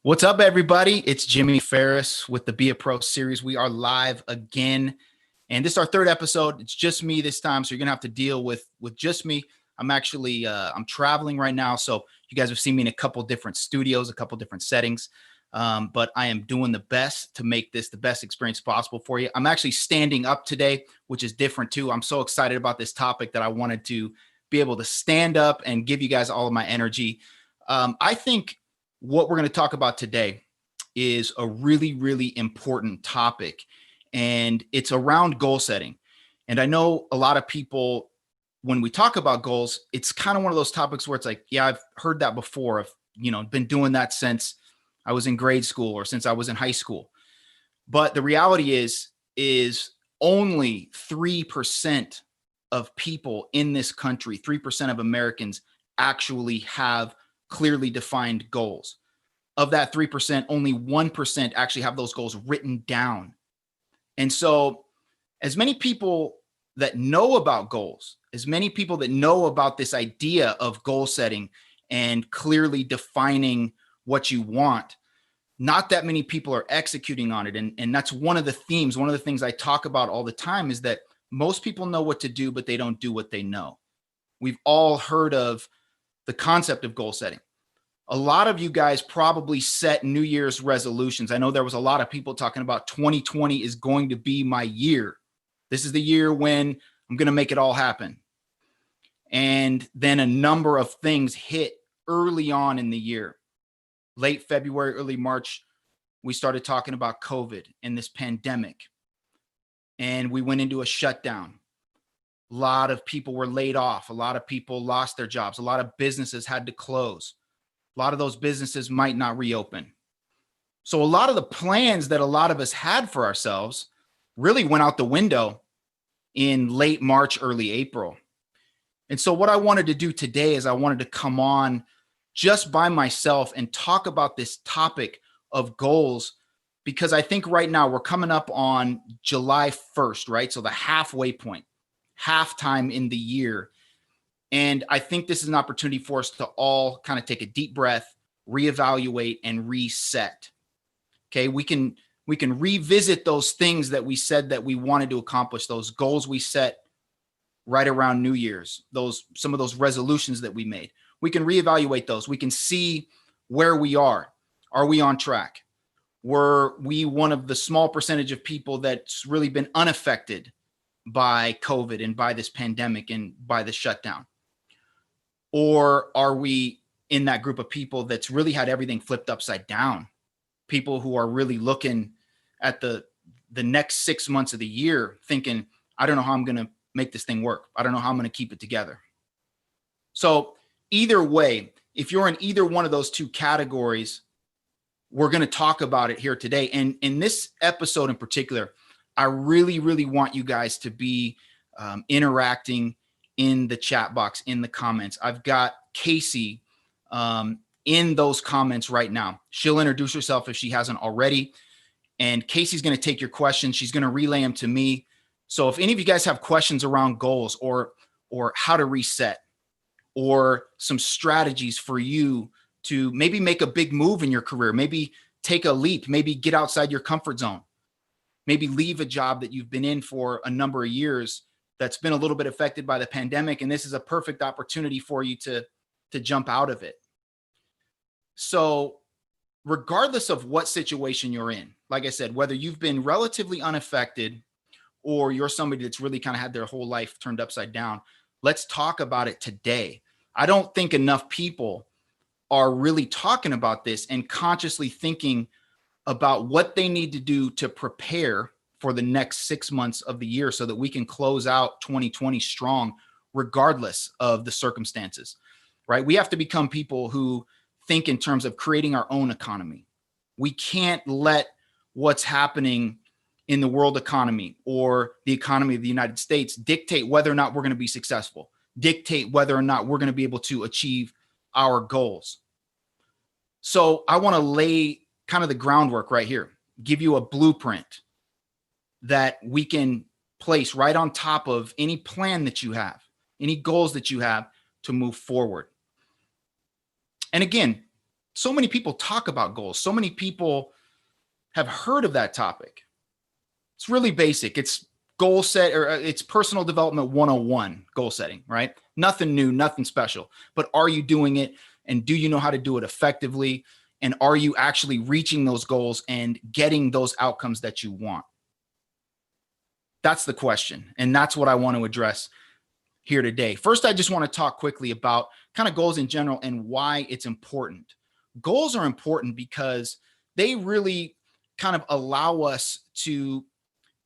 What's up, everybody? It's Jimmy Farris with the Be a Pro series. We are live again, and this is our third episode. It's just me this time, so you're gonna have to deal with just me. I'm traveling right now, so you guys have seen me in a couple different studios, a couple different settings, but I am doing the best to make this the best experience possible for you. I'm actually standing up today, which is different too. I'm so excited about this topic that I wanted to be able to stand up and give you guys all of my energy. I think what we're going to talk about today is a really, really important topic, and it's around goal setting. And I know a lot of people, when we talk about goals, it's kind of one of those topics where it's like, yeah, I've heard that before. I've been doing that since I was in grade school or since I was in high school. But the reality is only 3% of people in this country, 3% of Americans actually have clearly defined goals. Of that 3%, only 1% actually have those goals written down. And so as many people that know about goals, as many people that know about this idea of goal setting and clearly defining what you want, not that many people are executing on it. And that's one of the themes, one of the things I talk about all the time is that most people know what to do, but they don't do what they know. We've all heard of the concept of goal setting. A lot of you guys probably set New Year's resolutions. I know there was a lot of people talking about 2020 is going to be my year. This is the year when I'm going to make it all happen. And then a number of things hit early on in the year. Late February, early March, we started talking about COVID and this pandemic. And we went into a shutdown. A lot of people were laid off. A lot of people lost their jobs. A lot of businesses had to close. A lot of those businesses might not reopen. So a lot of the plans that a lot of us had for ourselves really went out the window in late March, early April. And so what I wanted to do today is I wanted to come on just by myself and talk about this topic of goals, because I think right now we're coming up on July 1st, right? So the halfway point, halftime in the year. And I think this is an opportunity for us to all kind of take a deep breath, reevaluate, and reset. Okay, we can revisit those things that we said that we wanted to accomplish, those goals we set right around New Year's, some of those resolutions that we made. We can reevaluate those. We can see where we are. Are we on track? Were we one of the small percentage of people that's really been unaffected by COVID and by this pandemic and by the shutdown? Or are we in that group of people that's really had everything flipped upside down? People who are really looking at the next 6 months of the year thinking, I don't know how I'm going to make this thing work. I don't know how I'm going to keep it together. So either way, if you're in either one of those two categories, we're going to talk about it here today. And in this episode in particular, I really, really want you guys to be interacting in the chat box, in the comments. I've got Casey in those comments right now. She'll introduce herself if she hasn't already. And Casey's going to take your questions. She's going to relay them to me. So if any of you guys have questions around goals or how to reset or some strategies for you to maybe make a big move in your career, maybe take a leap, maybe get outside your comfort zone, maybe leave a job that you've been in for a number of years that's been a little bit affected by the pandemic, and this is a perfect opportunity for you to jump out of it. So regardless of what situation you're in, like I said, whether you've been relatively unaffected or you're somebody that's really kind of had their whole life turned upside down, let's talk about it today. I don't think enough people are really talking about this and consciously thinking about what they need to do to prepare for the next 6 months of the year so that we can close out 2020 strong, regardless of the circumstances, right? We have to become people who think in terms of creating our own economy. We can't let what's happening in the world economy or the economy of the United States dictate whether or not we're going to be successful, dictate whether or not we're going to be able to achieve our goals. So I want to lay kind of the groundwork right here, give you a blueprint that we can place right on top of any plan that you have, any goals that you have to move forward. And again, So many people talk about goals. So many people have heard of that topic. It's really basic. It's goal set, or it's personal development 101, goal setting, right? Nothing new, nothing special. But are you doing it? And do you know how to do it effectively? And are you actually reaching those goals and getting those outcomes that you want? That's the question. And that's what I want to address here today. First, I just want to talk quickly about kind of goals in general and why it's important. Goals are important because they really kind of allow us to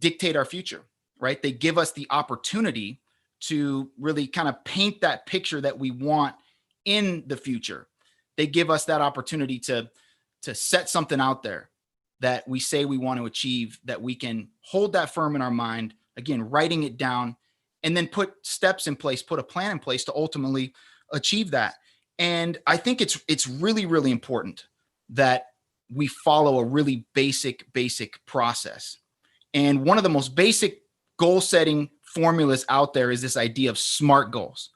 dictate our future, right? They give us the opportunity to really kind of paint that picture that we want in the future. They give us that opportunity to set something out there that we say we want to achieve, that we can hold that firm in our mind, again, writing it down, and then put steps in place, put a plan in place to ultimately achieve that. And I think it's really, really important that we follow a really basic process. And one of the most basic goal setting formulas out there is this idea of SMART goals.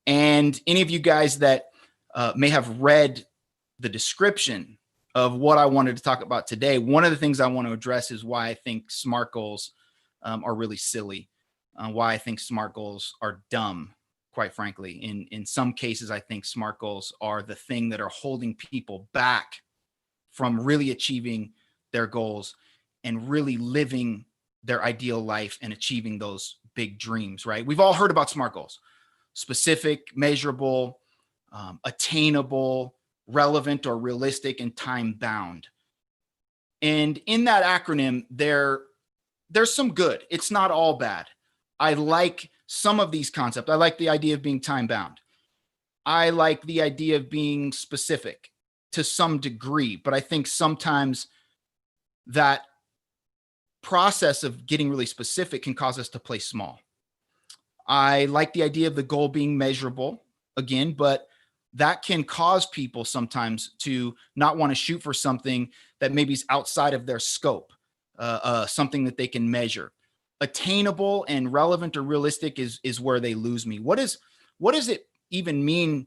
And any of you guys that may have read the description of what I wanted to talk about today, one of the things I want to address is why I think SMART goals are really silly, why I think SMART goals are dumb, quite frankly. In some cases, I think SMART goals are the thing that are holding people back from really achieving their goals and really living their ideal life and achieving those big dreams, right? We've all heard about SMART goals: specific, measurable, attainable, relevant or realistic, and time bound. And in that acronym, there's some good. It's not all bad. I like some of these concepts. I like the idea of being time bound. I like the idea of being specific to some degree, but I think sometimes that process of getting really specific can cause us to play small. I like the idea of the goal being measurable again, but that can cause people sometimes to not want to shoot for something that maybe is outside of their scope, something that they can measure. Attainable and relevant or realistic is where they lose me. What does it even mean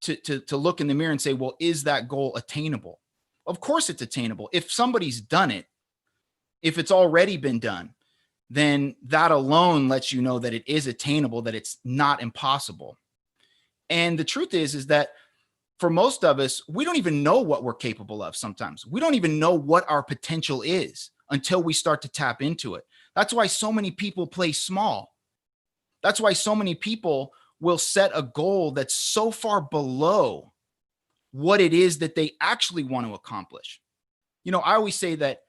to look in the mirror and say, well, is that goal attainable? Of course it's attainable. If somebody's done it, if it's already been done, then that alone lets you know that it is attainable, that it's not impossible. And the truth is that for most of us, we don't even know what we're capable of sometimes. We don't even know what our potential is until we start to tap into it. That's why so many people play small. That's why so many people will set a goal that's so far below what it is that they actually want to accomplish. You know, I always say that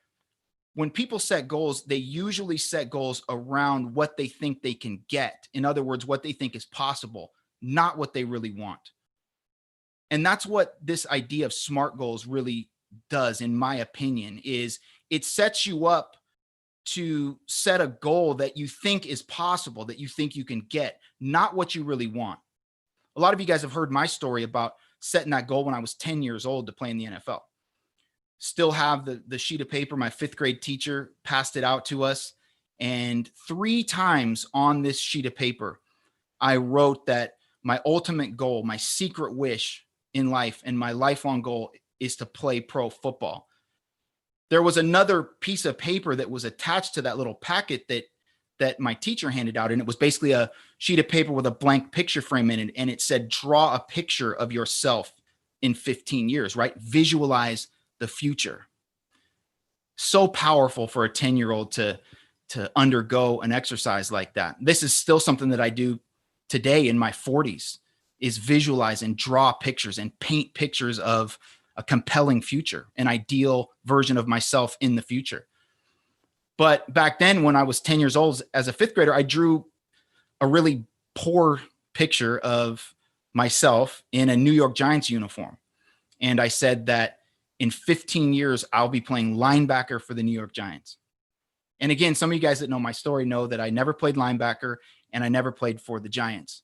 when people set goals, they usually set goals around what they think they can get. In other words, what they think is possible, not what they really want. And that's what this idea of SMART goals really does, in my opinion, is it sets you up to set a goal that you think is possible, that you think you can get, not what you really want. A lot of you guys have heard my story about setting that goal when I was 10 years old to play in the NFL. Still have the sheet of paper. My fifth grade teacher passed it out to us. And 3 times on this sheet of paper, I wrote that my ultimate goal, my secret wish in life, and my lifelong goal is to play pro football. There was another piece of paper that was attached to that little packet that my teacher handed out. And it was basically a sheet of paper with a blank picture frame in it. And it said, draw a picture of yourself in 15 years, right? Visualize the future. So powerful for a 10-year-old to undergo an exercise like that. This is still something that I do today in my 40s, is visualize and draw pictures and paint pictures of a compelling future, an ideal version of myself in the future. But back then, when I was 10 years old as a fifth grader, I drew a really poor picture of myself in a New York Giants uniform. And I said that in 15 years, I'll be playing linebacker for the New York Giants. And again, some of you guys that know my story know that I never played linebacker and I never played for the Giants.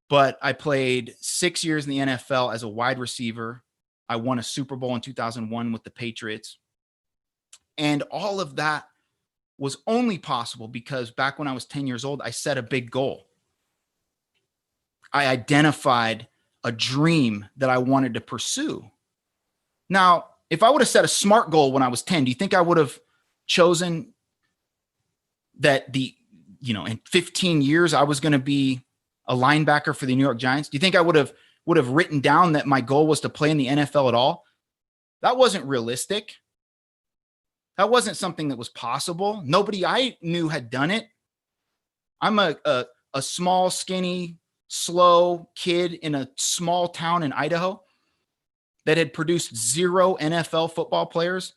But I played 6 years in the NFL as a wide receiver. I won a Super Bowl in 2001 with the Patriots. And all of that was only possible because back when I was 10 years old, I set a big goal. I identified a dream that I wanted to pursue. Now, if I would have set a SMART goal when I was 10, do you think I would have chosen that in 15 years, I was going to be a linebacker for the New York Giants? Do you think I would have written down that my goal was to play in the NFL at all? That wasn't realistic. That wasn't something that was possible. Nobody I knew had done it. I'm a small, skinny, slow kid in a small town in Idaho that had produced 0 NFL football players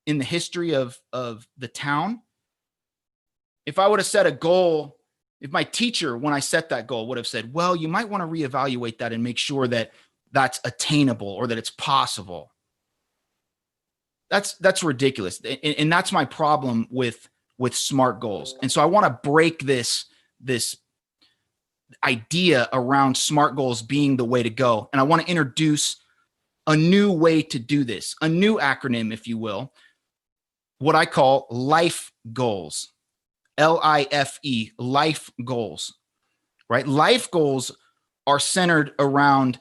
in the history of the town. If I would have set a goal, if my teacher, when I set that goal, would have said, well, you might want to reevaluate that and make sure that that's attainable or that it's possible. That's ridiculous. And that's my problem with SMART goals. And so I want to break this idea around SMART goals being the way to go. And I want to introduce a new way to do this, a new acronym, if you will, what I call life goals, L.I.F.E, life goals, right? Life goals are centered around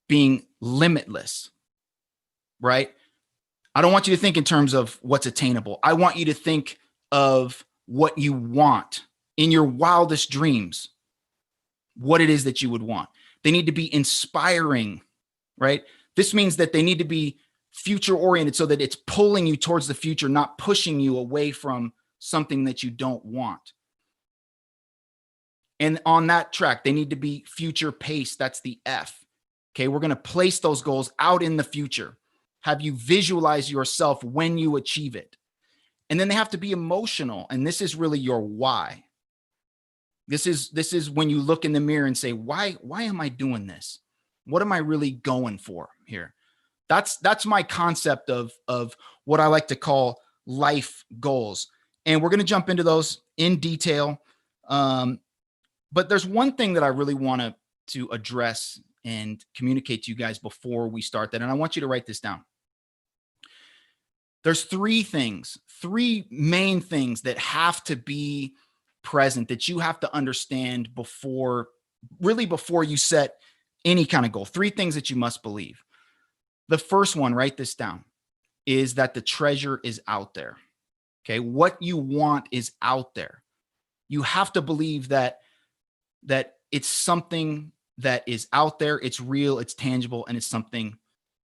being limitless, right? I don't want you to think in terms of what's attainable. I want you to think of what you want in your wildest dreams, what it is that you would want. They need to be inspiring, right? This means that they need to be future oriented so that it's pulling you towards the future, not pushing you away from something that you don't want. And on that track, they need to be future paced. That's the F. Okay, we're going to place those goals out in the future. Have you visualize yourself when you achieve it? And then they have to be emotional. And this is really your why. This is when you look in the mirror and say, why am I doing this? What am I really going for here? That's my concept of what I like to call life goals. And we're going to jump into those in detail. But there's one thing that I really want to address and communicate to you guys before we start that. And I want you to write this down. There's three main things that have to be present, that you have to understand before you set any kind of goal. 3 things that you must believe. The first one, write this down, is that the treasure is out there. Okay. What you want is out there. You have to believe that it's something that is out there. It's real, it's tangible, and it's something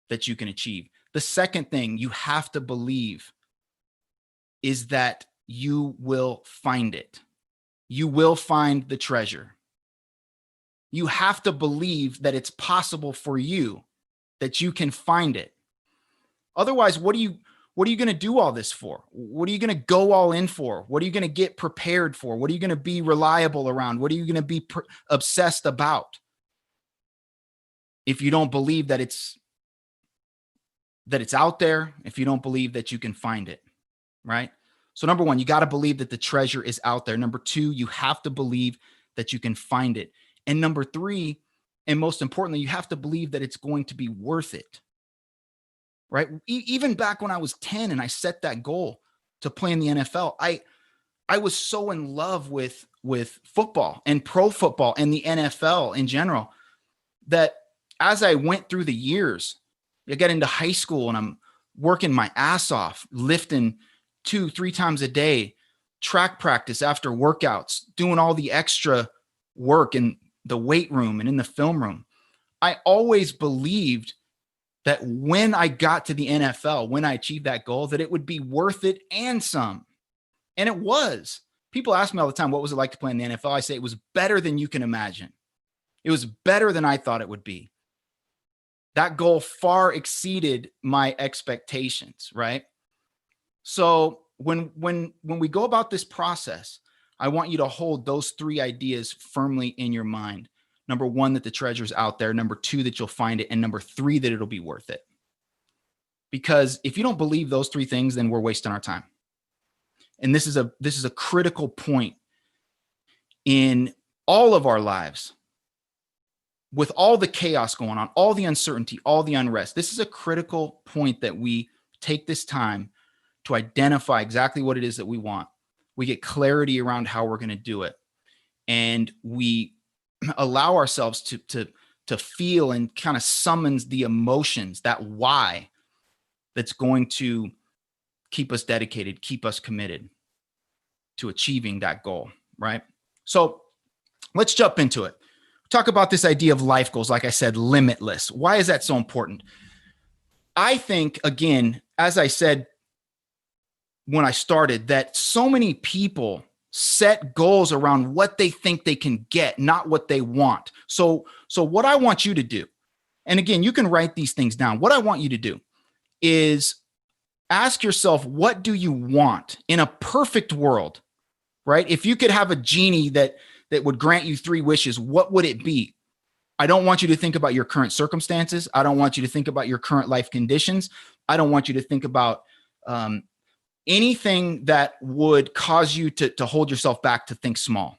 that you can achieve. The second thing you have to believe is that you will find it. You will find the treasure. You have to believe that it's possible for you, that you can find it. Otherwise, what are you going to do all this for? What are you going to go all in for? What are you going to get prepared for? What are you going to be reliable around? What are you going to be obsessed about? If you don't believe that it's out there, if you don't believe that you can find it, right? So number 1, you got to believe that the treasure is out there. Number 2, you have to believe that you can find it. And number 3, and most importantly, you have to believe that it's going to be worth it, right? Even back when I was 10 and I set that goal to play in the NFL, I was so in love with football and pro football and the NFL in general that as I went through the years, I get into high school and I'm working my ass off, lifting 2-3 times a day, track practice after workouts, doing all the extra work in the weight room and in the film room. I always believed that when I got to the NFL, when I achieved that goal, that it would be worth it and some. And it was. People ask me all the time, what was it like to play in the NFL? I say it was better than you can imagine. It was better than I thought it would be. That goal far exceeded my expectations, right? So when we go about this process, I want you to hold those 3 ideas firmly in your mind. Number 1, that the treasure's out there. Number 2, that you'll find it. And number 3, that it'll be worth it. Because if you don't believe those 3 things, then we're wasting our time. And this is a critical point in all of our lives. With all the chaos going on, all the uncertainty, all the unrest, this is a critical point that we take this time to identify exactly what it is that we want. We get clarity around how we're going to do it. And we allow ourselves to feel and kind of summons the emotions, that why, that's going to keep us dedicated, keep us committed to achieving that goal, right? So let's jump into it. Talk about this idea of life goals. Like I said, limitless. Why is that so important? I think, again, as I said when I started, that so many people set goals around what they think they can get, not what they want. So what I want you to do, and again, you can write these things down. What I want you to do is ask yourself, what do you want in a perfect world, right? If you could have a genie that would grant you 3 wishes, what would it be? I don't want you to think about your current circumstances. I don't want you to think about your current life conditions. I don't want you to think about anything that would cause you to hold yourself back, to think small.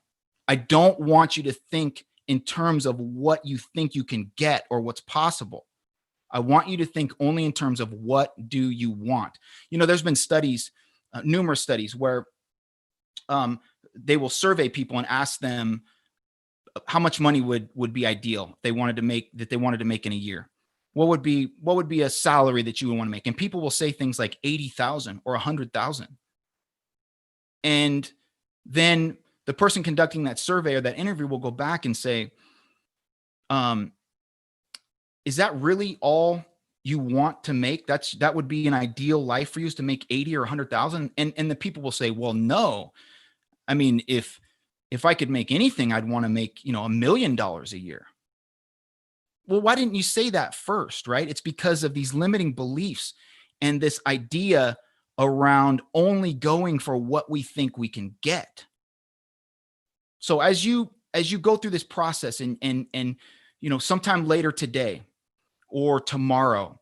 I don't want you to think in terms of what you think you can get or what's possible. I want you to think only in terms of what do you want. You know, there's been studies, numerous studies, where they will survey people and ask them how much money would be ideal they wanted to make in a year. What would be a salary that you would want to make? And people will say things like 80,000 or 100,000. And then the person conducting that survey or that interview will go back and say, is that really all you want to make? That would be an ideal life for you, is to make 80 or 100,000. And the people will say, well, no. I mean, if I could make anything, I'd want to make, $1 million a year. Well, why didn't you say that first, right? It's because of these limiting beliefs and this idea around only going for what we think we can get. So as you go through this process and sometime later today or tomorrow,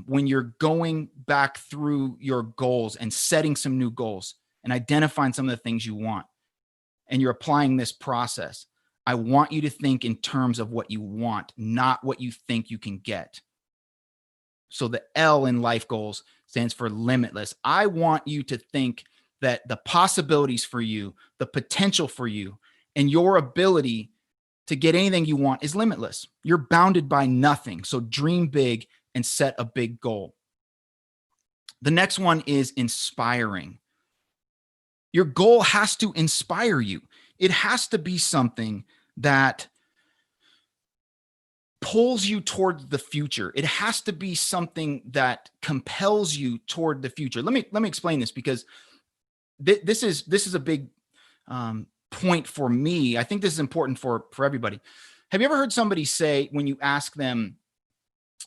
when you're going back through your goals and setting some new goals and identifying some of the things you want, and you're applying this process, I want you to think in terms of what you want, not what you think you can get. So the L in life goals stands for limitless. I want you to think that the possibilities for you, the potential for you, and your ability to get anything you want is limitless. You're bounded by nothing. So dream big and set a big goal. The next one is inspiring. Your goal has to inspire you. It has to be something that pulls you toward the future. It has to be something that compels you toward the future. Let me explain this, because this is a big point for me. I think this is important for everybody. Have you ever heard somebody say, when you ask them,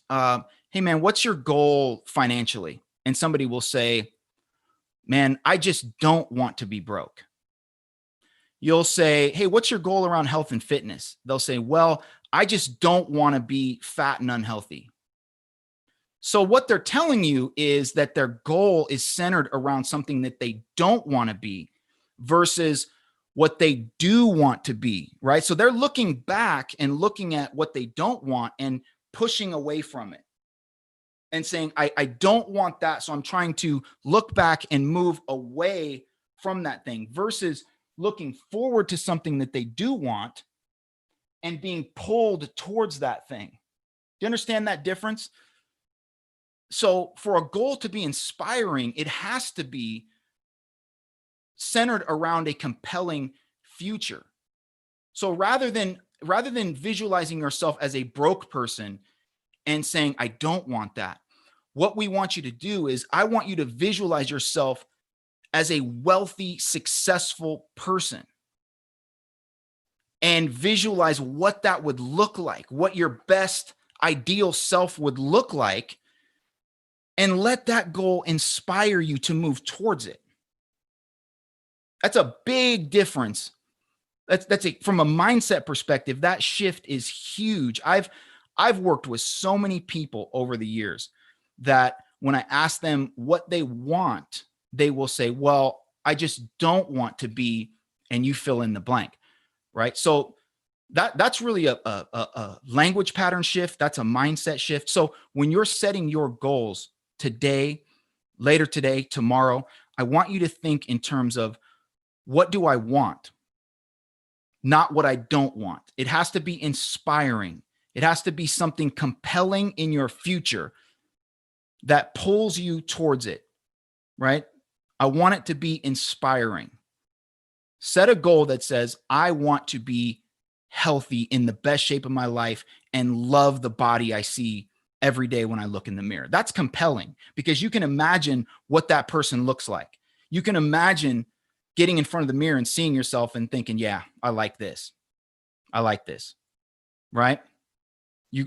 hey man, what's your goal financially? And somebody will say, man, I just don't want to be broke. You'll say, hey, what's your goal around health and fitness? They'll say, well, I just don't want to be fat and unhealthy. So what they're telling you is that their goal is centered around something that they don't want to be versus what they do want to be, right? So they're looking back and looking at what they don't want and pushing away from it and saying, I don't want that. So I'm trying to look back and move away from that thing, versus looking forward to something that they do want and being pulled towards that thing. Do you understand that difference? So for a goal to be inspiring, it has to be centered around a compelling future. So rather than visualizing yourself as a broke person and saying, I don't want that, what we want you to do is, I want you to visualize yourself as a wealthy, successful person, and visualize what that would look like, what your best ideal self would look like, and let that goal inspire you to move towards it. That's a big difference. From a mindset perspective, that shift is huge. I've worked with so many people over the years that when I ask them what they want, they will say, well, I just don't want to be, and you fill in the blank, right? So that's really a language pattern shift. That's a mindset shift. So when you're setting your goals today, later today, tomorrow, I want you to think in terms of, what do I want? Not what I don't want. It has to be inspiring. It has to be something compelling in your future. that pulls you towards it, right? I want it to be inspiring. Set a goal that says, I want to be healthy in the best shape of my life and love the body I see every day when I look in the mirror. That's compelling because you can imagine what that person looks like. You can imagine getting in front of the mirror and seeing yourself and thinking, yeah, I like this. I like this, right?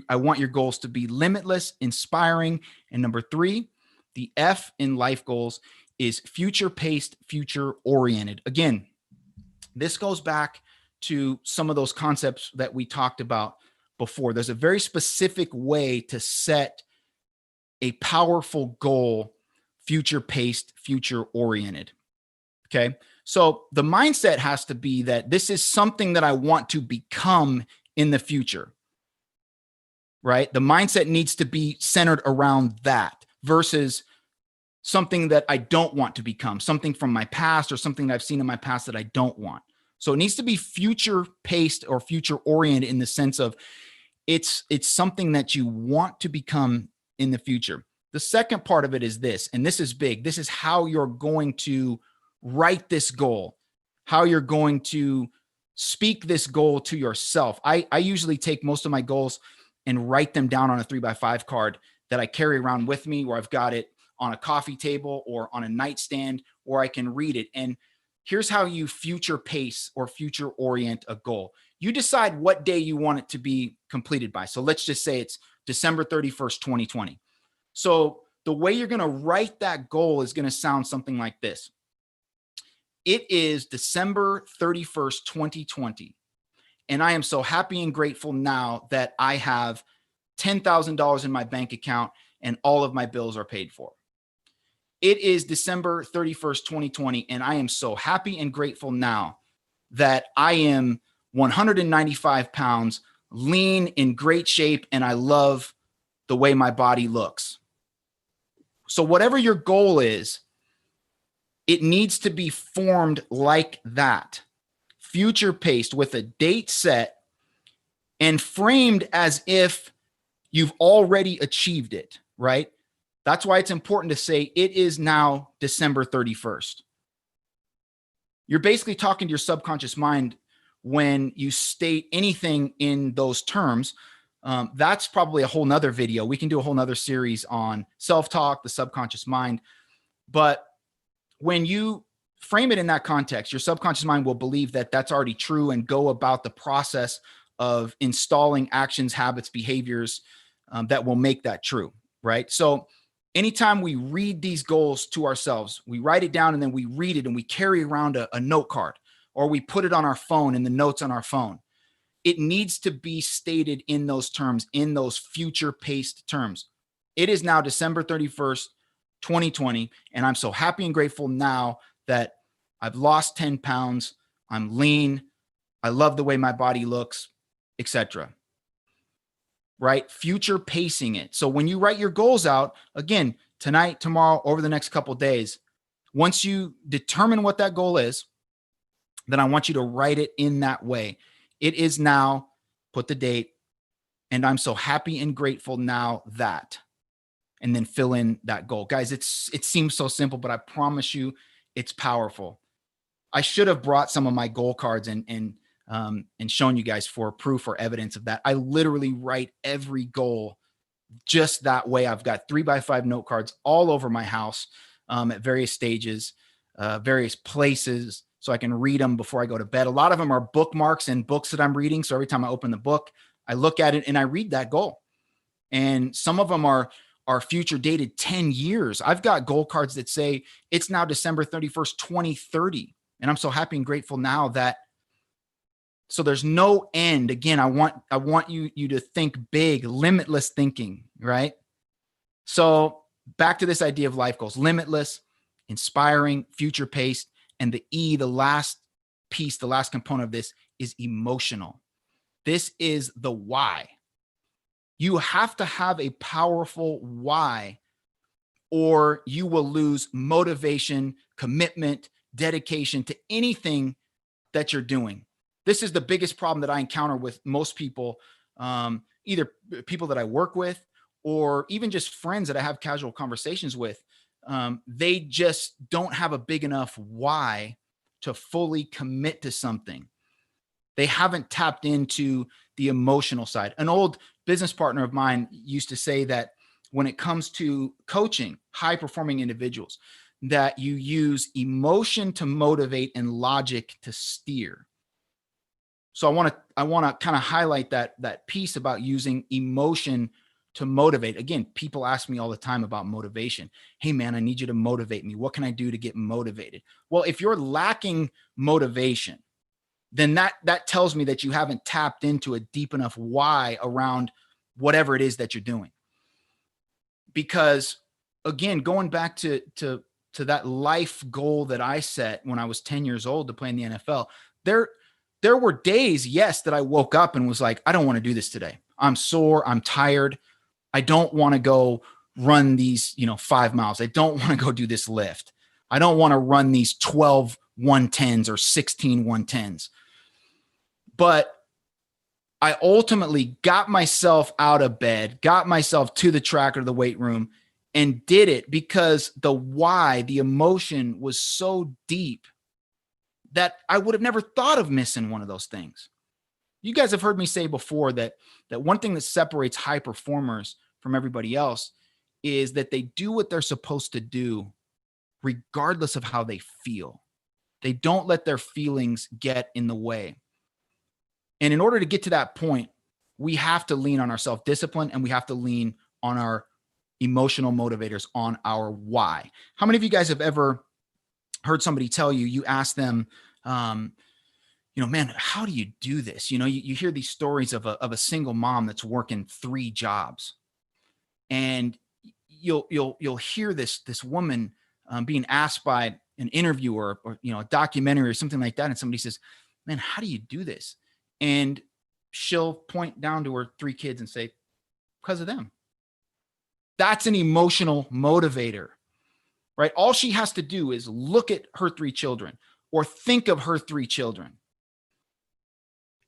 I want your goals to be limitless, inspiring. And number 3, the F in life goals is future paced, future oriented. Again, this goes back to some of those concepts that we talked about before. There's a very specific way to set a powerful goal, future paced, future oriented. Okay. So the mindset has to be that this is something that I want to become in the future, right? The mindset needs to be centered around that versus something that I don't want to become, something from my past or something that I've seen in my past that I don't want. So it needs to be future paced or future oriented in the sense of it's something that you want to become in the future. The second part of it is this, and this is big. This is how you're going to write this goal, how you're going to speak this goal to yourself. I usually take most of my goals and write them down on a 3x5 card that I carry around with me, where I've got it on a coffee table or on a nightstand, or I can read it. And here's how you future pace or future orient a goal. You decide what day you want it to be completed by. So let's just say it's December 31st, 2020. So the way you're going to write that goal is going to sound something like this. It is December 31st, 2020. And I am so happy and grateful now that I have $10,000 in my bank account and all of my bills are paid for. It is December 31st, 2020. And I am so happy and grateful now that I am 195 pounds, lean, in great shape, and I love the way my body looks. So whatever your goal is, it needs to be formed like that, future paced with a date set and framed as if you've already achieved it, right? That's why it's important to say it is now December 31st. You're basically talking to your subconscious mind when you state anything in those terms. That's probably a whole nother video. We can do a whole nother series on self-talk, the subconscious mind. But when you frame it in that context, your subconscious mind will believe that that's already true and go about the process of installing actions, habits, behaviors that will make that true, right? So anytime we read these goals to ourselves, we write it down and then we read it and we carry around a note card, or we put it on our phone in the notes on our phone. It needs to be stated in those terms, in those future paced terms. It is now December 31st, 2020. And I'm so happy and grateful now that I've lost 10 pounds. I'm lean. I love the way my body looks, etc. Right? Future pacing it. So when you write your goals out, again, tonight, tomorrow, over the next couple of days, once you determine what that goal is, then I want you to write it in that way. It is now, put the date, and I'm so happy and grateful now that, and then fill in that goal. Guys, it seems so simple, but I promise you it's powerful. I should have brought some of my goal cards and shown you guys for proof or evidence of that. I literally write every goal just that way. I've got 3x5 note cards all over my house at various stages, various places, so I can read them before I go to bed. A lot of them are bookmarks and books that I'm reading. So every time I open the book, I look at it and I read that goal. And some of them are future dated 10 years. I've got goal cards that say it's now December 31st, 2030. And I'm so happy and grateful now that, so there's no end. Again, I want you to think big, limitless thinking, right? So back to this idea of life goals: limitless, inspiring, future paced. And the E, the last piece, the last component of this is emotional. This is the why. You have to have a powerful why, or you will lose motivation, commitment, dedication to anything that you're doing. This is the biggest problem that I encounter with most people, either people that I work with or even just friends that I have casual conversations with, they just don't have a big enough why to fully commit to something. They haven't tapped into the emotional side. An old business partner of mine used to say that when it comes to coaching high performing individuals, that you use emotion to motivate and logic to steer. So I want to kind of highlight that piece about using emotion to motivate. Again, people ask me all the time about motivation. Hey man, I need you to motivate me. What can I do to get motivated? Well, if you're lacking motivation, then that tells me that you haven't tapped into a deep enough why around whatever it is that you're doing. Because again, going back to that life goal that I set when I was 10 years old to play in the NFL, there were days, yes, that I woke up and was like, I don't want to do this today. I'm sore. I'm tired. I don't want to go run these, 5 miles. I don't want to go do this lift. I don't want to run these 12 110s or 16 110s. But I ultimately got myself out of bed, got myself to the track or the weight room, and did it because the why, the emotion was so deep that I would have never thought of missing one of those things. You guys have heard me say before that one thing that separates high performers from everybody else is that they do what they're supposed to do regardless of how they feel. They don't let their feelings get in the way. And in order to get to that point, we have to lean on our self-discipline and we have to lean on our emotional motivators, on our why. How many of you guys have ever heard somebody tell you, you ask them, man, how do you do this? You hear these stories of a single mom that's working 3 jobs, and you'll hear this woman being asked by an interviewer or a documentary or something like that, and somebody says, man, how do you do this? And she'll point down to her 3 kids and say, because of them. That's an emotional motivator, right? All she has to do is look at her 3 children or think of her 3 children.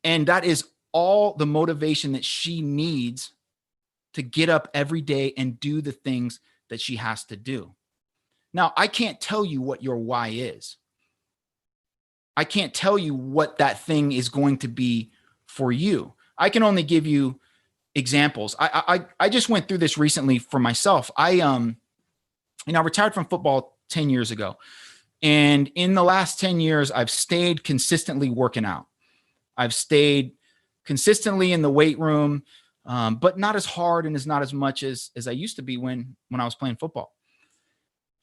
And that is all the motivation that she needs to get up every day and do the things that she has to do. Now, I can't tell you what your why is. I can't tell you what that thing is going to be for you. I can only give you examples. I just went through this recently for myself. I retired from football 10 years ago. And in the last 10 years, I've stayed consistently working out. I've stayed consistently in the weight room, but not as hard and not as much as I used to be when I was playing football.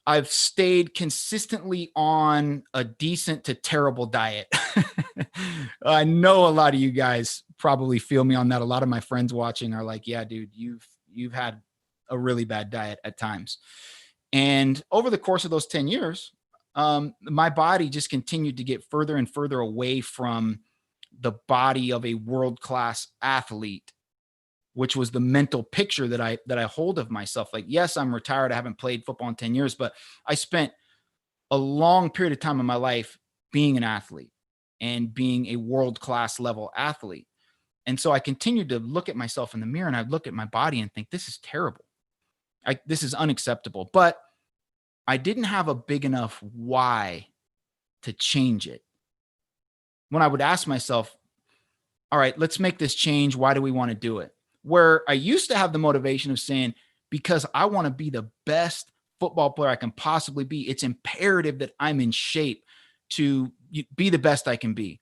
I've stayed consistently on a decent to terrible diet. I know a lot of you guys probably feel me on that. A lot of my friends watching are like, yeah, dude, you've had a really bad diet at times. And over the course of those 10 years, my body just continued to get further and further away from the body of a world-class athlete, which was the mental picture that I hold of myself. Like, yes, I'm retired. I haven't played football in 10 years, but I spent a long period of time in my life being an athlete and being a world-class level athlete. And so I continued to look at myself in the mirror and I'd look at my body and think, this is terrible. This is unacceptable. But I didn't have a big enough why to change it. When I would ask myself, all right, let's make this change. Why do we want to do it? Where I used to have the motivation of saying, because I want to be the best football player I can possibly be. It's imperative that I'm in shape to be the best I can be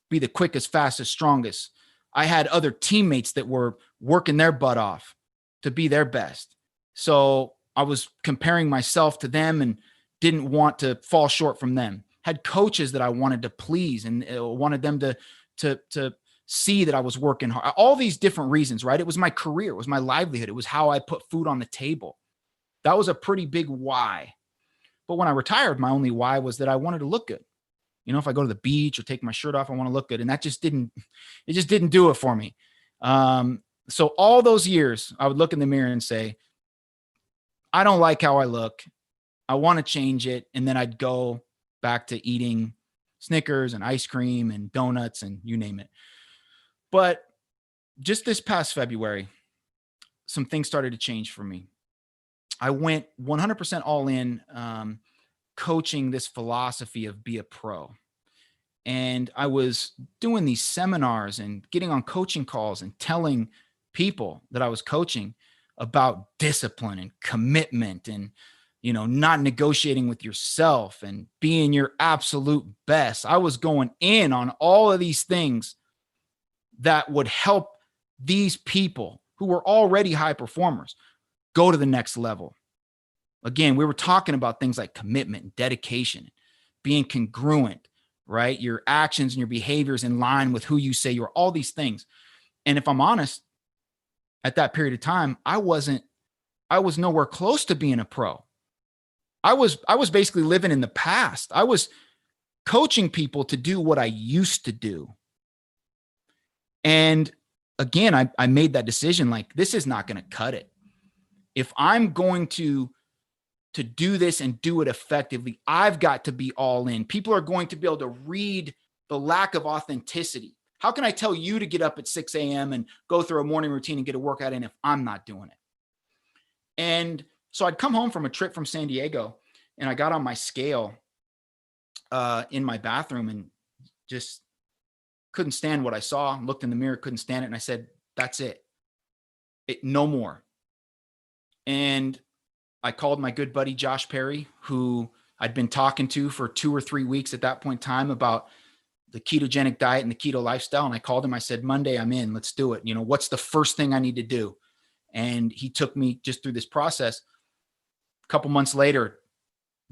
the quickest, fastest, strongest. I had other teammates that were working their butt off to be their best. So I was comparing myself to them and didn't want to fall short from them. Had coaches that I wanted to please and wanted them to see that I was working hard. All these different reasons, right? It was my career. It was my livelihood. It was how I put food on the table. That was a pretty big why. But when I retired, my only why was that I wanted to look good. If I go to the beach or take my shirt off, I want to look good. And it just didn't do it for me. So all those years I would look in the mirror and say, I don't like how I look. I want to change it. And then I'd go back to eating Snickers and ice cream and donuts and you name it. But just this past February, some things started to change for me. I went 100% all in, coaching this philosophy of be a pro. And I was doing these seminars and getting on coaching calls and telling people that I was coaching about discipline and commitment and, not negotiating with yourself and being your absolute best. I was going in on all of these things that would help these people who were already high performers go to the next level. Again, we were talking about things like commitment and dedication, being congruent, right? Your actions and your behaviors in line with who you say you are, all these things. And if I'm honest, at that period of time, I was nowhere close to being a pro. I was basically living in the past. I was coaching people to do what I used to do. And again, I made that decision, like, this is not going to cut it. If I'm going to do this and do it effectively, I've got to be all in. People are going to be able to read the lack of authenticity. How can I tell you to get up at 6 a.m. and go through a morning routine and get a workout in if I'm not doing it? And so I'd come home from a trip from San Diego and I got on my scale in my bathroom and just couldn't stand what I saw, looked in the mirror, couldn't stand it. And I said, that's it. No more. And I called my good buddy, Josh Perry, who I'd been talking to for 2 or 3 weeks at that point in time about the ketogenic diet and the keto lifestyle. And I called him, I said, Monday, I'm in, let's do it. What's the first thing I need to do? And he took me just through this process. A couple months later,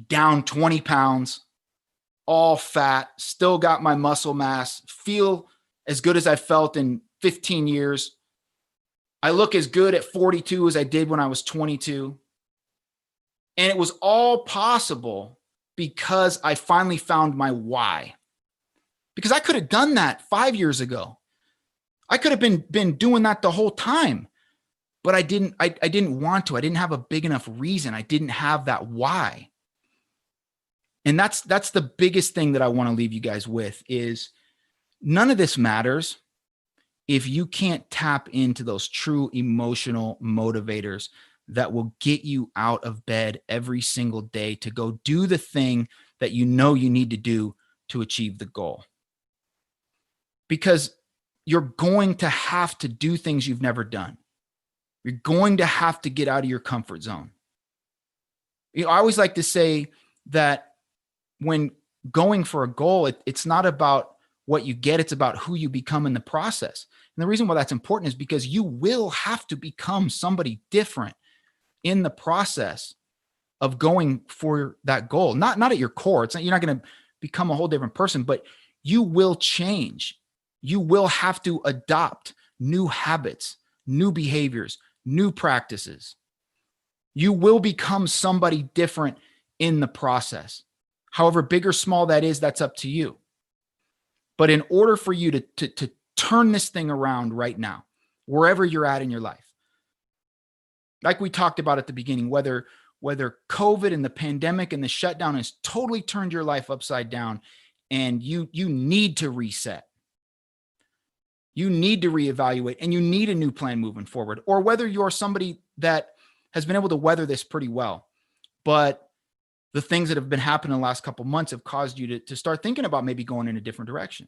down 20 pounds, all fat, still got my muscle mass, feel as good as I felt in 15 years. I look as good at 42 as I did when I was 22. And it was all possible because I finally found my why. Because I could have done that 5 years ago. I could have been doing that the whole time, but I didn't want to. I didn't have a big enough reason. I didn't have that why. And that's the biggest thing that I want to leave you guys with is none of this matters if you can't tap into those true emotional motivators that will get you out of bed every single day to go do the thing that you need to do to achieve the goal. Because you're going to have to do things you've never done. You're going to have to get out of your comfort zone. I always like to say that when going for a goal, it's not about what you get, it's about who you become in the process. And the reason why that's important is because you will have to become somebody different in the process of going for that goal. Not at your core. You're not going to become a whole different person, but you will change. You will have to adopt new habits, new behaviors, new practices. You will become somebody different in the process. However big or small that is, that's up to you. But in order for you to turn this thing around right now, wherever you're at in your life, like we talked about at the beginning, whether COVID and the pandemic and the shutdown has totally turned your life upside down and you need to reset. You need to reevaluate and you need a new plan moving forward. Or whether you're somebody that has been able to weather this pretty well, but the things that have been happening in the last couple of months have caused you to start thinking about maybe going in a different direction.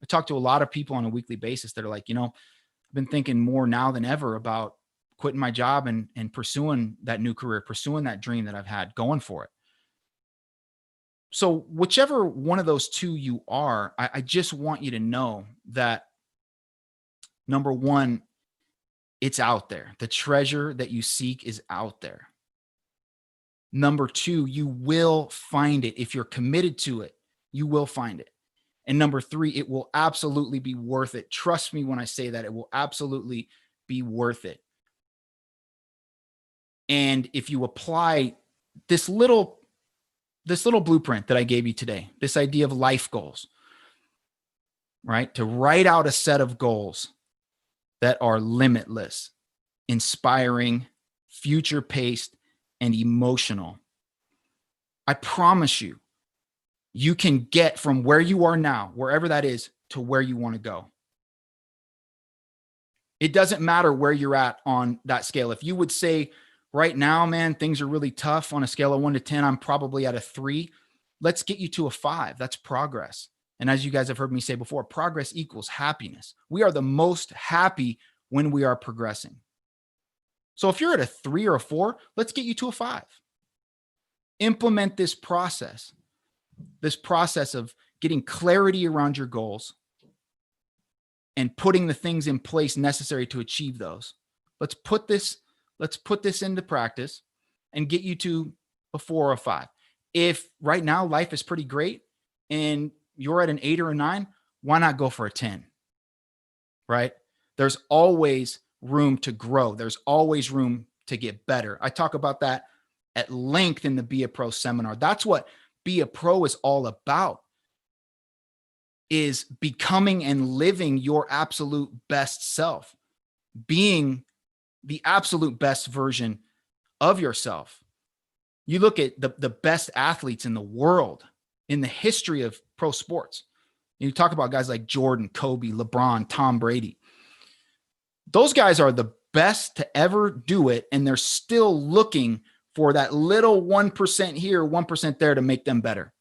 I talk to a lot of people on a weekly basis that are like, I've been thinking more now than ever about quitting my job and pursuing that new career, pursuing that dream that I've had, going for it. So whichever one of those two you are, I just want you to know that, number one, it's out there. The treasure that you seek is out there. Number two, you will find it. If you're committed to it, you will find it. And number three, it will absolutely be worth it. Trust me when I say that, it will absolutely be worth it. And if you apply this little blueprint that I gave you today, this idea of life goals, right? To write out a set of goals that are limitless, inspiring, future-paced, and emotional. I promise you, you can get from where you are now, wherever that is, to where you want to go. It doesn't matter where you're at on that scale. If you would say right now, man, things are really tough on a scale of 1 to 10, I'm probably at a 3. Let's get you to a 5. That's progress. And as you guys have heard me say before, progress equals happiness. We are the most happy when we are progressing. So if you're at a 3 or a 4, let's get you to a 5. Implement this process of getting clarity around your goals and putting the things in place necessary to achieve those. Let's put this into practice and get you to a 4 or a 5. If right now life is pretty great and you're at an 8 or a 9, why not go for a 10? Right? There's always room to grow. There's always room to get better. I talk about that at length in the Be a Pro seminar. That's what Be a Pro is all about, is becoming and living your absolute best self, being the absolute best version of yourself. You look at the best athletes in the world, in the history of pro sports. You talk about guys like Jordan, Kobe, LeBron, Tom Brady. Those guys are the best to ever do it, and they're still looking for that little 1% here, 1% there to make them better.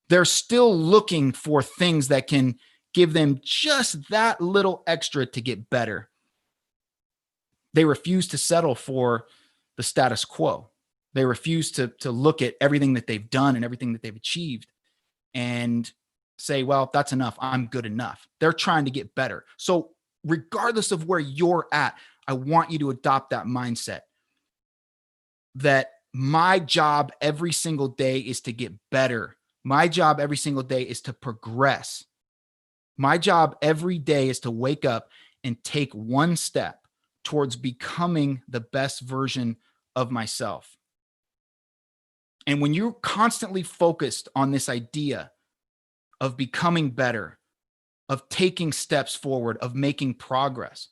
They're still looking for things that can give them just that little extra to get better. They refuse to settle for the status quo. They refuse to look at everything that they've done and everything that they've achieved and say, well, that's enough. I'm good enough. They're trying to get better. So regardless of where you're at, I want you to adopt that mindset that my job every single day is to get better. My job every single day is to progress. My job every day is to wake up and take one step towards becoming the best version of myself. And when you're constantly focused on this idea of becoming better, of taking steps forward, of making progress,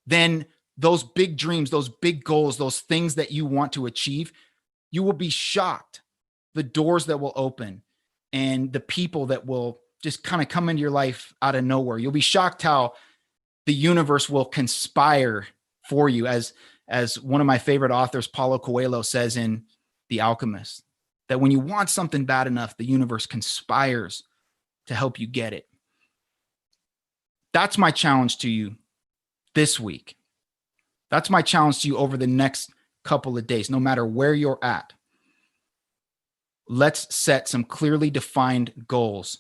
then those big dreams, those big goals, those things that you want to achieve, you will be shocked. The doors that will open and the people that will just kind of come into your life out of nowhere. You'll be shocked how the universe will conspire for you. As one of my favorite authors, Paulo Coelho, says in The Alchemist, that when you want something bad enough, the universe conspires to help you get it. That's my challenge to you this week. That's my challenge to you over the next couple of days, no matter where you're at. Let's set some clearly defined goals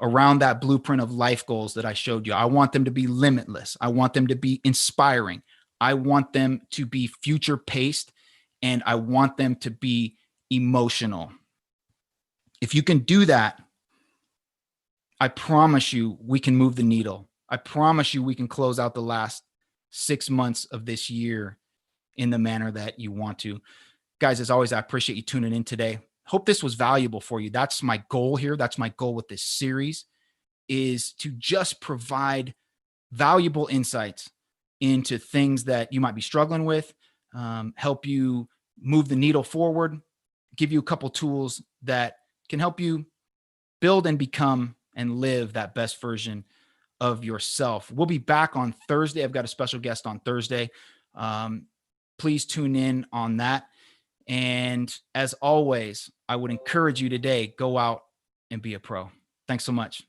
around that blueprint of life goals that I showed you. I want them to be limitless. I want them to be inspiring. I want them to be future paced, and I want them to be emotional. If you can do that, I promise you we can move the needle. I promise you we can close out the last 6 months of this year in the manner that you want to. Guys, as always, I appreciate you tuning in today. Hope this was valuable for you. That's my goal here. That's my goal with this series, is to just provide valuable insights into things that you might be struggling with, help you move the needle forward, give you a couple tools that can help you build and become and live that best version of yourself. We'll be back on Thursday. I've got a special guest on Thursday. Please tune in on that. And as always, I would encourage you today, go out and be a pro. Thanks so much.